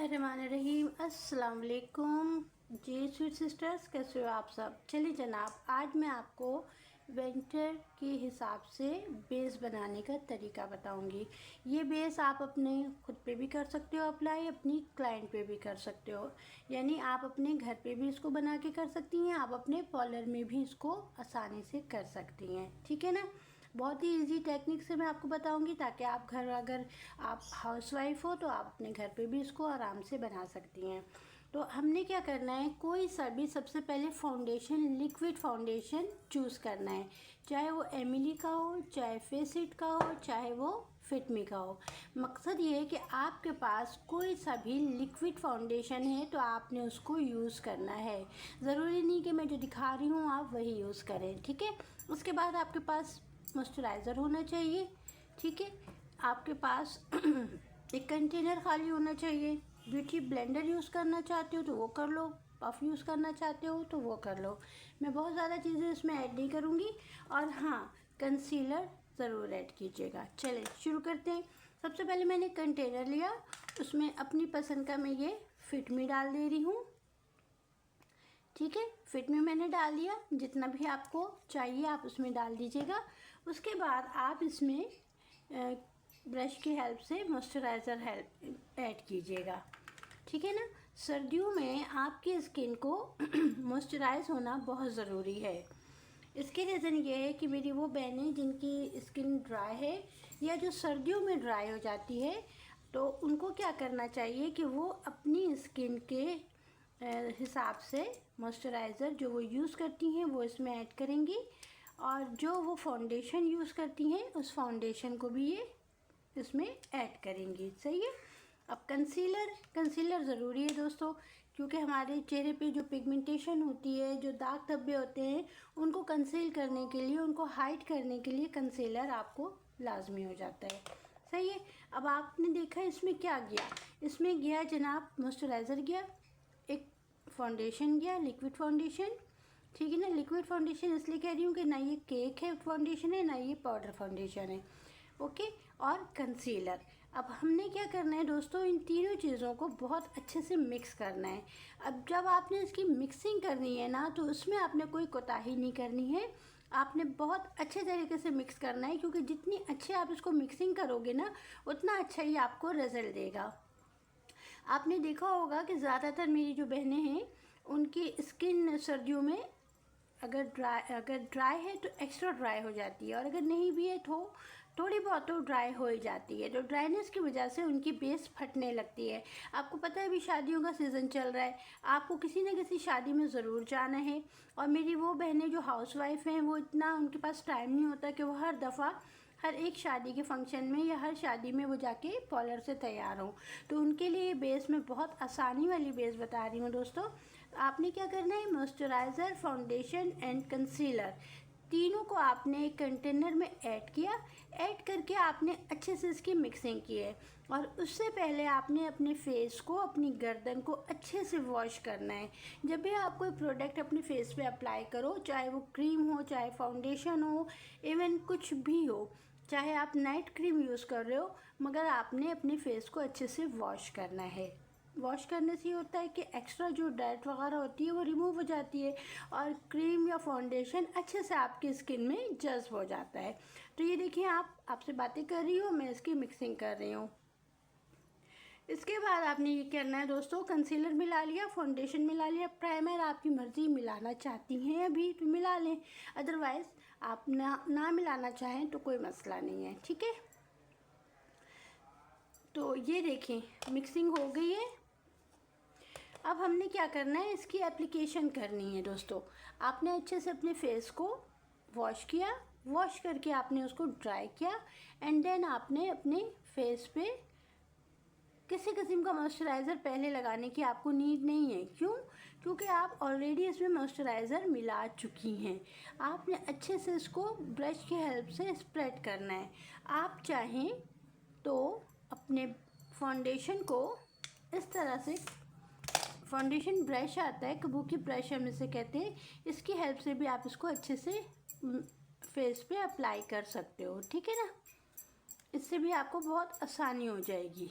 बिस्मिल्लाहिर्रहमानिर्रहीम। अस्सलाम वालेकुम जी स्वीट सिस्टर्स, कैसे हो आप सब। चलिए जनाब, आज मैं आपको विंटर के हिसाब से बेस बनाने का तरीका बताऊंगी। ये बेस आप अपने खुद पे भी कर सकते हो अप्लाई, अपनी क्लाइंट पे भी कर सकते हो। यानी आप अपने घर पे भी इसको बना के कर सकती हैं, आप अपने पार्लर में भी इसको आसानी से कर सकती हैं। ठीक है ना। बहुत ही इजी टेक्निक से मैं आपको बताऊंगी ताकि आप घर, अगर आप हाउसवाइफ हो तो आप अपने घर पे भी इसको आराम से बना सकती हैं। तो हमने क्या करना है, कोई सा भी सबसे पहले फाउंडेशन, लिक्विड फाउंडेशन चूज़ करना है। चाहे वो एमिली का हो, चाहे फेसिट का हो, चाहे वो फिटमी का हो। मकसद ये है कि आपके पास कोई सा भी लिक्विड फाउंडेशन है तो आपने उसको यूज़ करना है। ज़रूरी नहीं कि मैं जो दिखा रही हूँ आप वही यूज़ करें। ठीक है। उसके बाद आपके पास मॉइस्चराइज़र होना चाहिए। ठीक है। आपके पास एक कंटेनर खाली होना चाहिए। ब्यूटी ब्लेंडर यूज़ करना चाहते हो तो वो कर लो, पफ यूज़ करना चाहते हो तो वो कर लो। मैं बहुत ज़्यादा चीज़ें इसमें ऐड नहीं करूँगी। और हाँ, कंसीलर ज़रूर ऐड कीजिएगा। चलिए शुरू करते हैं। सबसे पहले मैंने कंटेनर लिया, उसमें अपनी पसंद का मैं ये फिटमी डाल दे रही हूँ। ठीक है, फिट में मैंने डाल दिया। जितना भी आपको चाहिए आप उसमें डाल दीजिएगा। उसके बाद आप इसमें ब्रश की हेल्प से मॉइस्चराइज़र हेल्प ऐड कीजिएगा। ठीक है ना। सर्दियों में आपकी स्किन को मॉइस्चराइज होना बहुत ज़रूरी है। इसके रीज़न ये है कि मेरी वो बहनें जिनकी स्किन ड्राई है या जो सर्दियों में ड्राई हो जाती है, तो उनको क्या करना चाहिए कि वो अपनी स्किन के हिसाब से मॉइस्चराइज़र जो वो यूज़ करती हैं वो इसमें ऐड करेंगी, और जो वो फाउंडेशन यूज़ करती हैं उस फाउंडेशन को भी ये इसमें ऐड करेंगी। सही है। अब कंसीलर ज़रूरी है दोस्तों, क्योंकि हमारे चेहरे पे जो पिगमेंटेशन होती है, जो दाग धब्बे होते हैं, उनको कंसील करने के लिए, उनको हाइड करने के लिए कंसीलर आपको लाजमी हो जाता है। सही है। अब आपने देखा इसमें क्या गया, इसमें गया जनाब मॉइस्चराइज़र गया, एक फाउंडेशन गया, लिक्विड फाउंडेशन। ठीक है ना। लिक्विड फाउंडेशन इसलिए कह रही हूँ कि ना ये केक है फाउंडेशन है, ना ये पाउडर फाउंडेशन है। ओके। और कंसीलर। अब हमने क्या करना है दोस्तों, इन तीनों चीज़ों को बहुत अच्छे से मिक्स करना है। अब जब आपने इसकी मिक्सिंग करनी है ना, तो उसमें आपने कोई कोताही नहीं करनी है। आपने बहुत अच्छे तरीके से मिक्स करना है, क्योंकि जितनी अच्छे आप इसको मिक्सिंग करोगे ना, उतना अच्छा ही आपको रिजल्ट देगा। आपने देखा होगा कि ज़्यादातर मेरी जो बहनें हैं उनकी स्किन सर्दियों में अगर ड्राई है तो एक्स्ट्रा ड्राई हो जाती है, और अगर नहीं भी है तो थोड़ी बहुत तो ड्राई हो ही जाती है। तो ड्राइनेस की वजह से उनकी बेस फटने लगती है। आपको पता है अभी शादियों का सीज़न चल रहा है, आपको किसी न किसी शादी में ज़रूर जाना है। और मेरी वो बहनें जो हाउसवाइफ हैं, वो इतना उनके पास टाइम नहीं होता कि वो हर दफ़ा हर एक शादी के फंक्शन में या हर शादी में वो जाके पार्लर से तैयार हों। तो उनके लिए बेस में बहुत आसानी वाली बेस बता रही हूँ दोस्तों। आपने क्या करना है, मॉइस्चराइज़र, फाउंडेशन एंड कंसीलर, तीनों को आपने एक कंटेनर में ऐड किया। ऐड करके आपने अच्छे से इसकी मिक्सिंग की है। और उससे पहले आपने अपने फेस को, अपनी गर्दन को अच्छे से वॉश करना है। जब भी आप कोई प्रोडक्ट अपने फेस पे अप्लाई करो, चाहे वो क्रीम हो, चाहे फाउंडेशन हो, इवन कुछ भी हो, चाहे आप नाइट क्रीम यूज़ कर रहे हो, मगर आपने अपने फेस को अच्छे से वॉश करना है। वॉश करने से ये होता है कि एक्स्ट्रा जो डाइट वगैरह होती है वो रिमूव हो जाती है, और क्रीम या फाउंडेशन अच्छे से आपकी स्किन में जज्ब हो जाता है। तो ये देखिए, आपसे बातें कर रही हूँ, मैं इसकी मिक्सिंग कर रही हूँ। इसके बाद आपने ये करना है दोस्तों, कंसीलर मिला लिया, फाउंडेशन मिला लिया, प्राइमर आपकी मर्ज़ी, मिलाना चाहती हैं अभी तो मिला लें, अदरवाइज़ आप ना मिलाना चाहें तो कोई मसला नहीं है। ठीक है। तो ये देखें मिक्सिंग हो गई है। अब हमने क्या करना है, इसकी एप्लीकेशन करनी है दोस्तों। आपने अच्छे से अपने फेस को वॉश किया, वॉश करके आपने उसको ड्राई किया, एंड देन आपने अपने फेस पे किसी किस्म का मॉइस्चराइज़र पहले लगाने की आपको नीड नहीं है। क्यों? क्योंकि आप ऑलरेडी इसमें मॉइस्चराइज़र मिला चुकी हैं। आपने अच्छे से इसको ब्रश की हेल्प से स्प्रेड करना है। आप चाहें तो अपने फाउंडेशन को इस तरह से, फाउंडेशन ब्रश आता है, कबूकी ब्रश हम इसे कहते हैं, इसकी हेल्प से भी आप इसको अच्छे से फेस पे अप्लाई कर सकते हो। ठीक है ना। इससे भी आपको बहुत आसानी हो जाएगी।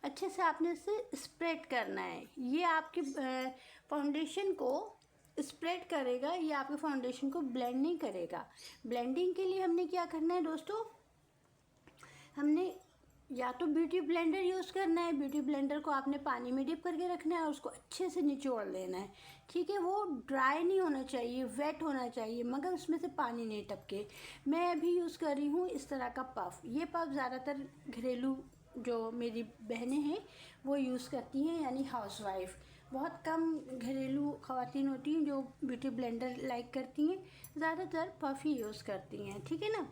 अच्छे से आपने इसे स्प्रेड करना है। ये आपकी फाउंडेशन को स्प्रेड करेगा, ये आपके फाउंडेशन को ब्लेंड नहीं करेगा। ब्लेंडिंग के लिए हमने क्या करना है दोस्तों, हमने या तो ब्यूटी ब्लेंडर यूज़ करना है। ब्यूटी ब्लेंडर को आपने पानी में डिप करके रखना है और उसको अच्छे से निचोड़ लेना है। ठीक है, वो ड्राई नहीं होना चाहिए, वेट होना चाहिए, मगर उसमें से पानी नहीं टपके। मैं अभी यूज़ कर रही हूँ इस तरह का पफ। ये पफ ज़्यादातर घरेलू जो मेरी बहनें हैं वो यूज़ करती हैं, यानी हाउसवाइफ। बहुत कम घरेलू ख़वातीन होती हैं जो ब्यूटी ब्लेंडर लाइक करती हैं, ज़्यादातर पफ ही यूज़ करती हैं। ठीक है ना।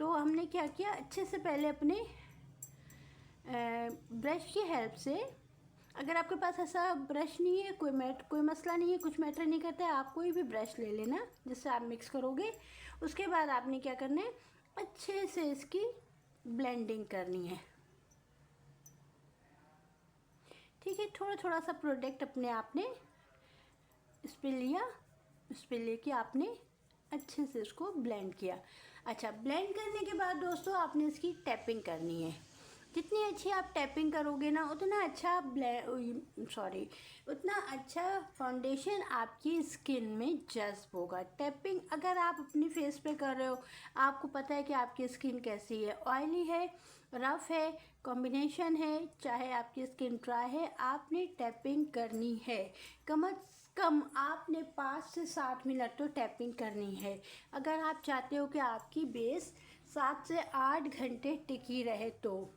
तो हमने क्या किया, अच्छे से पहले अपने ब्रश की हेल्प से, अगर आपके पास ऐसा ब्रश नहीं है, कोई मसला नहीं है, कुछ मैटर नहीं करता है, आप कोई भी ब्रश ले लेना जिससे आप मिक्स करोगे। उसके बाद आपने क्या करना है, अच्छे से इसकी ब्लेंडिंग करनी है। ठीक है, थोड़ा थोड़ा सा प्रोडक्ट अपने आपने इस पर लिया, इस पर लेके आपने अच्छे से इसको ब्लेंड किया। अच्छा, ब्लेंड करने के बाद दोस्तों आपने इसकी टैपिंग करनी है। जितनी अच्छी आप टैपिंग करोगे ना, उतना अच्छा उतना अच्छा फाउंडेशन आपकी स्किन में जज्ब होगा। टैपिंग अगर आप अपनी फेस पे कर रहे हो, आपको पता है कि आपकी स्किन कैसी है, ऑयली है, रफ़ है, कॉम्बिनेशन है, चाहे आपकी स्किन ड्राई है, आपने टैपिंग करनी है। कम अज़ कम आपने 5 से 7 मिनट तो टैपिंग करनी है, अगर आप चाहते हो कि आपकी बेस 7 से 8 घंटे टिकी रहे तो।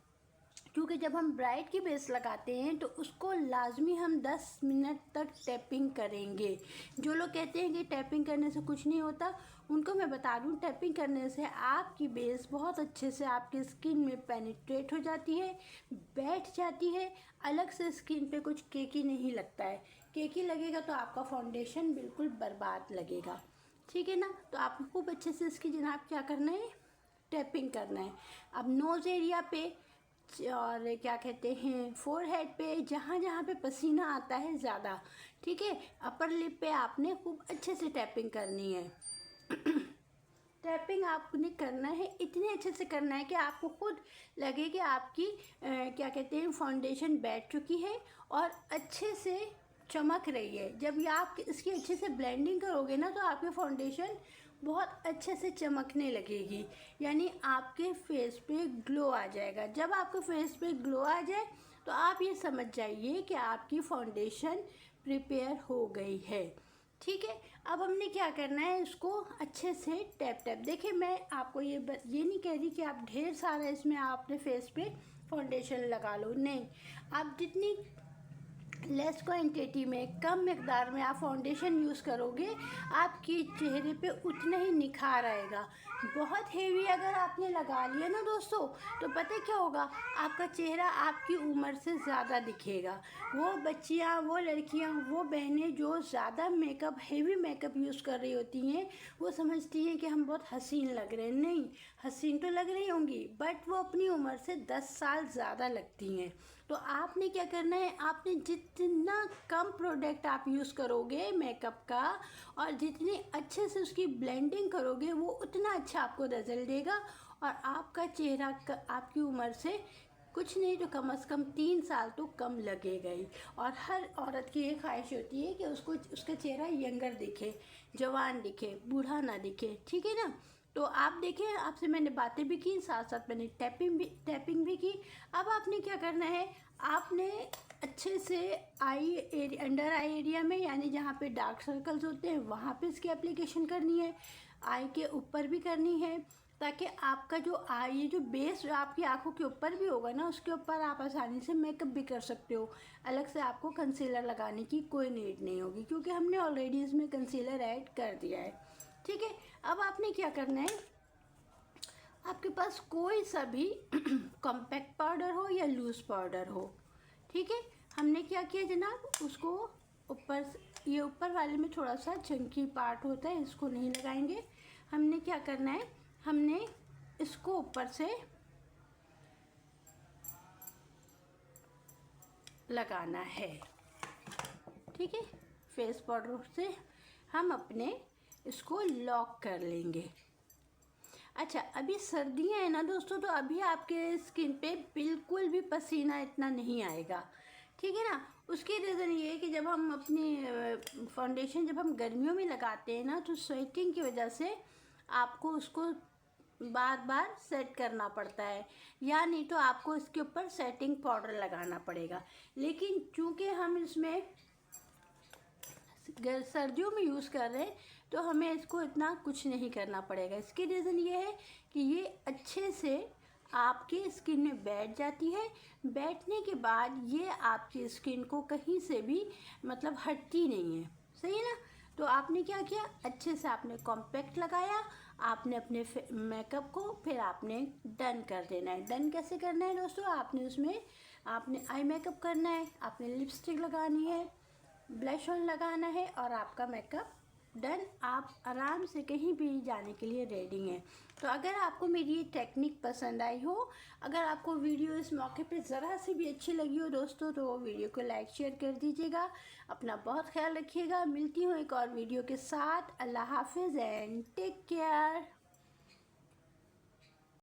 क्योंकि जब हम ब्राइड की बेस लगाते हैं तो उसको लाजमी हम 10 मिनट तक टैपिंग करेंगे। जो लोग कहते हैं कि टैपिंग करने से कुछ नहीं होता, उनको मैं बता दूं, टैपिंग करने से आपकी बेस बहुत अच्छे से आपकी स्किन में पेनिट्रेट हो जाती है, बैठ जाती है, अलग से स्किन पे कुछ केकी नहीं लगता है। केकी लगेगा तो आपका फाउंडेशन बिल्कुल बर्बाद लगेगा। ठीक है ना। तो आपको खूब अच्छे से इसकी जनाब क्या करना है, टैपिंग करना है। अब नोज़ एरिया पे और क्या कहते हैं, फोरहेड पे, जहाँ जहाँ पे पसीना आता है ज़्यादा, ठीक है, अपर लिप पे आपने खूब अच्छे से टैपिंग करनी है। टैपिंग आपने करना है, इतने अच्छे से करना है कि आपको खुद लगे कि आपकी क्या कहते हैं, फाउंडेशन बैठ चुकी है और अच्छे से चमक रही है। जब ये आप इसकी अच्छे से ब्लेंडिंग करोगे ना, तो आपकी फाउंडेशन बहुत अच्छे से चमकने लगेगी, यानी आपके फेस पे ग्लो आ जाएगा। जब आपके फेस पे ग्लो आ जाए तो आप ये समझ जाइए कि आपकी फाउंडेशन प्रिपेयर हो गई है। ठीक है, अब हमने क्या करना है, इसको अच्छे से टैप टैप। देखिए, मैं आपको ये नहीं कह रही कि आप ढेर सारा इसमें आपने फेस पे फाउंडेशन लगा लो, नहीं। आप जितनी लेस क्वांटिटी में, कम मिकदार में आप फाउंडेशन यूज़ करोगे, आपके चेहरे पे उतना ही निखार आएगा। बहुत हेवी अगर आपने लगा लिया ना दोस्तों, तो पता क्या होगा, आपका चेहरा आपकी उम्र से ज़्यादा दिखेगा। वो बच्चियाँ, वो लड़कियाँ, वो बहनें जो ज़्यादा मेकअप, हेवी मेकअप यूज़ कर रही होती हैं, वो समझती हैं कि हम बहुत हसीन लग रहे हैं। नहीं, हसीन तो लग रही होंगी, बट वो अपनी उम्र से 10 साल ज़्यादा लगती हैं। तो आपने क्या करना है, आपने जितना कम प्रोडक्ट आप यूज़ करोगे मेकअप का, और जितनी अच्छे से उसकी ब्लेंडिंग करोगे, वो उतना अच्छा आपको रिजल्ट देगा। और आपका चेहरा आपकी उम्र से कुछ नहीं तो कम से कम 3 साल तो कम लगेगा ही। और हर औरत की ये ख्वाहिश होती है कि उसको उसका चेहरा यंगर दिखे, जवान दिखे, बूढ़ा ना दिखे। ठीक है ना। तो आप देखें, आपसे मैंने बातें भी की, साथ साथ मैंने टैपिंग भी की। अब आपने क्या करना है, आपने अच्छे से अंडर आई एरिया में, यानी जहाँ पे डार्क सर्कल्स होते हैं, वहाँ पे इसकी एप्लीकेशन करनी है। आई के ऊपर भी करनी है, ताकि आपका जो ये जो बेस आपकी आंखों के ऊपर भी होगा ना, उसके ऊपर आप आसानी से मेकअप भी कर सकते हो। अलग से आपको कंसीलर लगाने की कोई नीड नहीं होगी, क्योंकि हमने ऑलरेडी इसमें कंसीलर ऐड कर दिया है। ठीक है, अब आपने क्या करना है, आपके पास कोई सा भी कॉम्पैक्ट पाउडर हो या लूज़ पाउडर हो, ठीक है। हमने क्या किया जनाब, उसको ऊपर, ये ऊपर वाले में थोड़ा सा चंकी पार्ट होता है, इसको नहीं लगाएंगे। हमने क्या करना है, हमने इसको ऊपर से लगाना है। ठीक है, फेस पाउडर से हम अपने इसको लॉक कर लेंगे। अच्छा, अभी सर्दियाँ हैं ना दोस्तों, तो अभी आपके स्किन पे बिल्कुल भी पसीना इतना नहीं आएगा, ठीक है ना। उसकी रीज़न ये है कि जब हम अपनी फाउंडेशन जब हम गर्मियों में लगाते हैं ना, तो स्वेटिंग की वजह से आपको उसको बार बार सेट करना पड़ता है, या नहीं तो आपको इसके ऊपर सेटिंग पाउडर लगाना पड़ेगा। लेकिन चूंकि हम इसमें सर्दियों में यूज़ कर रहे हैं, तो हमें इसको इतना कुछ नहीं करना पड़ेगा। इसकी रीज़न ये है कि ये अच्छे से आपकी स्किन में बैठ जाती है। बैठने के बाद ये आपकी स्किन को कहीं से भी मतलब हटती नहीं है, सही है ना। तो आपने क्या किया, अच्छे से आपने कॉम्पैक्ट लगाया, आपने अपने मेकअप को फिर आपने डन कर देना है। डन कैसे करना है दोस्तों, आपने उसमें आपने आई मेकअप करना है, आपने लिपस्टिक लगानी है, ब्लश ऑन लगाना है, और आपका मेकअप डन। आप आराम से कहीं भी जाने के लिए रेडी हैं। तो अगर आपको मेरी ये टेक्निक पसंद आई हो, अगर आपको वीडियो इस मौके पे ज़रा सी भी अच्छी लगी हो दोस्तों, तो वो वीडियो को लाइक शेयर कर दीजिएगा। अपना बहुत ख्याल रखिएगा। मिलती हूँ एक और वीडियो के साथ। अल्लाह हाफिज़ एंड टेक केयर।